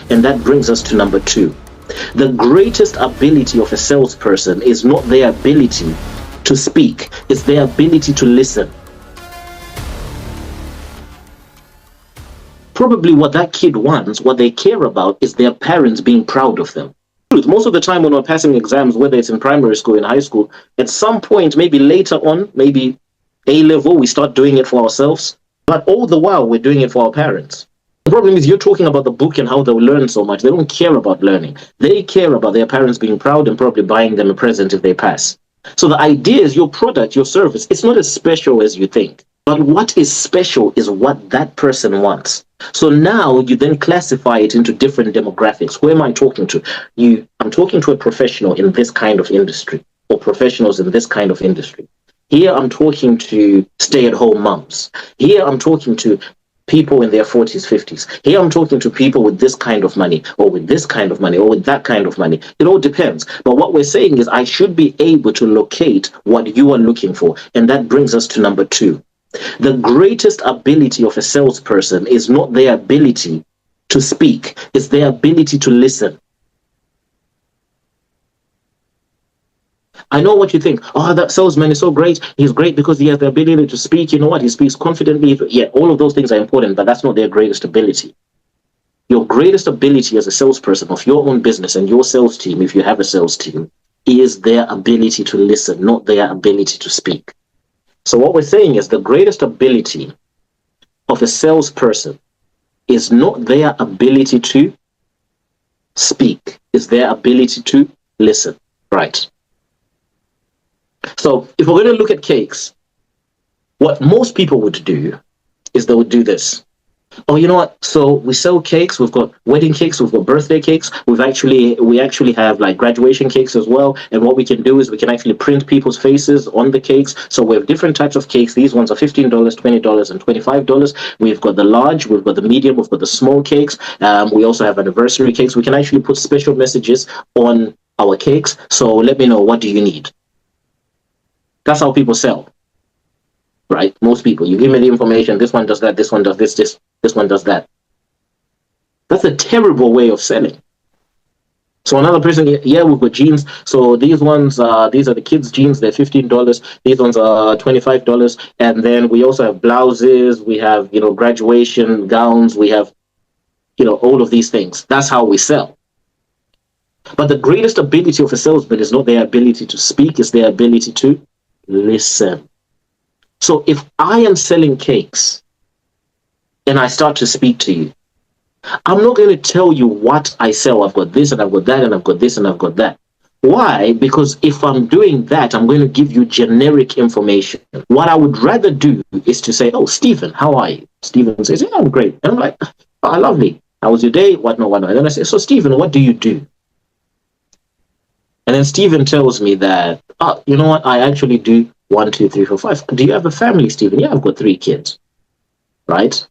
And that brings us to number 2. The greatest ability of a salesperson is not their ability to speak, it's their ability to listen. Probably what that kid wants, what they care about, is their parents being proud of them. Most of the time when we're passing exams, whether it's in primary school, in high school, at some point, maybe later on, maybe A-level, we start doing it for ourselves. But all the while, we're doing it for our parents. The problem is you're talking about the book and how they'll learn so much. They don't care about learning. They care about their parents being proud and probably buying them a present if they pass. So the idea is your product, your service, it's not as special as you think. But what is special is what that person wants. So now you then classify it into different demographics. Who am I talking to? I'm talking to a professional in this kind of industry, or professionals in this kind of industry. Here I'm talking to stay-at-home moms. Here I'm talking to people in their 40s, 50s. Here I'm talking to people with this kind of money, or with this kind of money, or with that kind of money. It all depends. But what we're saying is I should be able to locate what you are looking for. And that brings us to number 2. The greatest ability of a salesperson is not their ability to speak, it's their ability to listen. I know what you think. Oh, that salesman is so great. He's great because he has the ability to speak. You know what? He speaks confidently. Yeah, all of those things are important, but that's not their greatest ability. Your greatest ability as a salesperson of your own business and your sales team, if you have a sales team, is their ability to listen, not their ability to speak. So what we're saying is the greatest ability of a salesperson is not their ability to speak, it's their ability to listen. Right. So if we're going to look at cakes, what most people would do is they would do this. Oh, you know what? So we sell cakes. We've got wedding cakes. We've got birthday cakes. We actually have like graduation cakes as well. And what we can do is we can actually print people's faces on the cakes. So we have different types of cakes. These ones are $15, $20, and $25. We've got the large. We've got the medium. We've got the small cakes. We also have anniversary cakes. We can actually put special messages on our cakes. So let me know, what do you need? That's how people sell. Right? Most people. You give me the information. This one does that. This one does this one does that. That's a terrible way of selling. So another person, yeah, we've got jeans. So these ones, these are the kids' jeans. They're $15. These ones are $25. And then we also have blouses. We have, graduation gowns. We have, all of these things. That's how we sell. But the greatest ability of a salesman is not their ability to speak, it's their ability to listen. So if I am selling cakes and I start to speak to you, I'm not going to tell you what I sell. I've got this and I've got that and I've got this and I've got that. Why? Because if I'm doing that, I'm going to give you generic information. What I would rather do is to say, oh, Stephen, how are you? Stephen says, yeah, I'm great. And I'm like, oh, lovely. How was your day? Whatnot. And then I say, so Stephen, what do you do? And then Stephen tells me that, oh, you know what? I actually do 1, 2, 3, 4, 5. Do you have a family, Stephen? Yeah, I've got 3 kids. Right?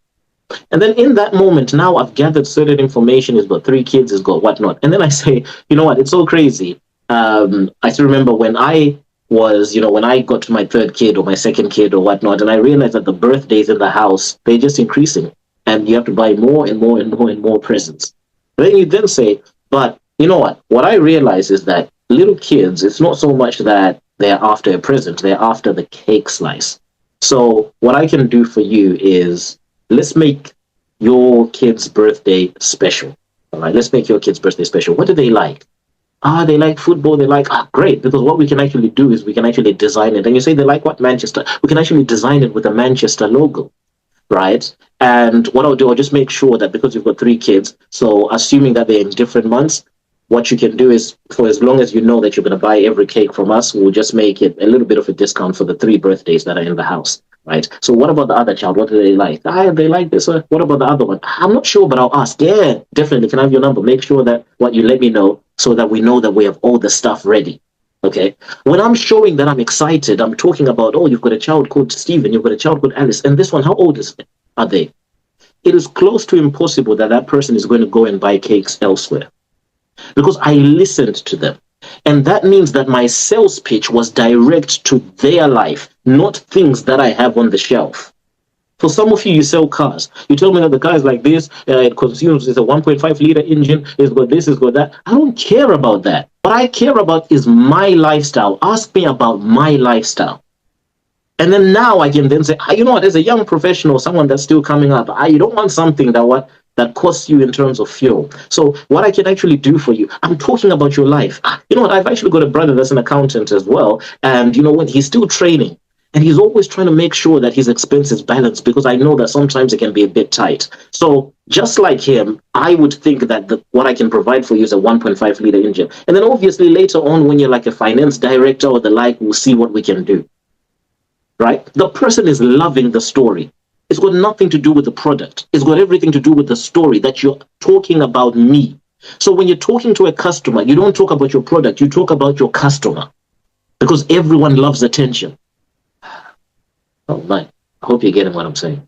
And then in that moment, now I've gathered certain information. He's got 3 kids, he's got whatnot. And then I say, you know what? It's so crazy. I still remember when I was, when I got to my 3rd kid or my 2nd kid or whatnot, and I realized that the birthdays in the house, they're just increasing. And you have to buy more and more and more and more presents. Then you then say, but you know what? What I realize is that little kids, it's not so much that they're after a present, they're after the cake slice. So what I can do for you is, let's make your kid's birthday special. All right, let's make your kid's birthday special. What do they like? They like football. They like, great. Because what we can actually do is we can actually design it. And you say they like what? Manchester. We can actually design it with a Manchester logo, right? And what I'll do, I'll just make sure that because you've got 3 kids, so assuming that they're in different months, what you can do is, for as long as you know that you're going to buy every cake from us, we'll just make it a little bit of a discount for the 3 birthdays that are in the house. Right. So what about the other child? What do they like? They like this. What about the other one? I'm not sure, but I'll ask. Yeah, definitely. Can I have your number? Make sure that what you let me know so that we know that we have all the stuff ready. Okay. When I'm showing that I'm excited, I'm talking about, oh, you've got a child called Stephen, you've got a child called Alice, and this one, how old are they? It is close to impossible that that person is going to go and buy cakes elsewhere because I listened to them. And that means that my sales pitch was direct to their life, not things that I have on the shelf. For some of you, you sell cars. You tell me that the car is like this, it consumes, it's a 1.5 liter engine, it's got this, it's got that. I don't care about that. What I care about is my lifestyle. Ask me about my lifestyle. And then now I can then say, you know what, as a young professional, someone that's still coming up, you don't want something that costs you in terms of fuel. So what I can actually do for you, I'm talking about your life. You know what, I've actually got a brother that's an accountant as well. And you know what, he's still training. And he's always trying to make sure that his expenses balance, because I know that sometimes it can be a bit tight. So just like him, I would think that what I can provide for you is a 1.5 liter engine. And then obviously later on, when you're like a finance director or the like, we'll see what we can do. Right? The person is loving the story. It's got nothing to do with the product. It's got everything to do with the story that you're talking about me. So when you're talking to a customer, you don't talk about your product, you talk about your customer, because everyone loves attention. Oh man, I hope you're getting what I'm saying.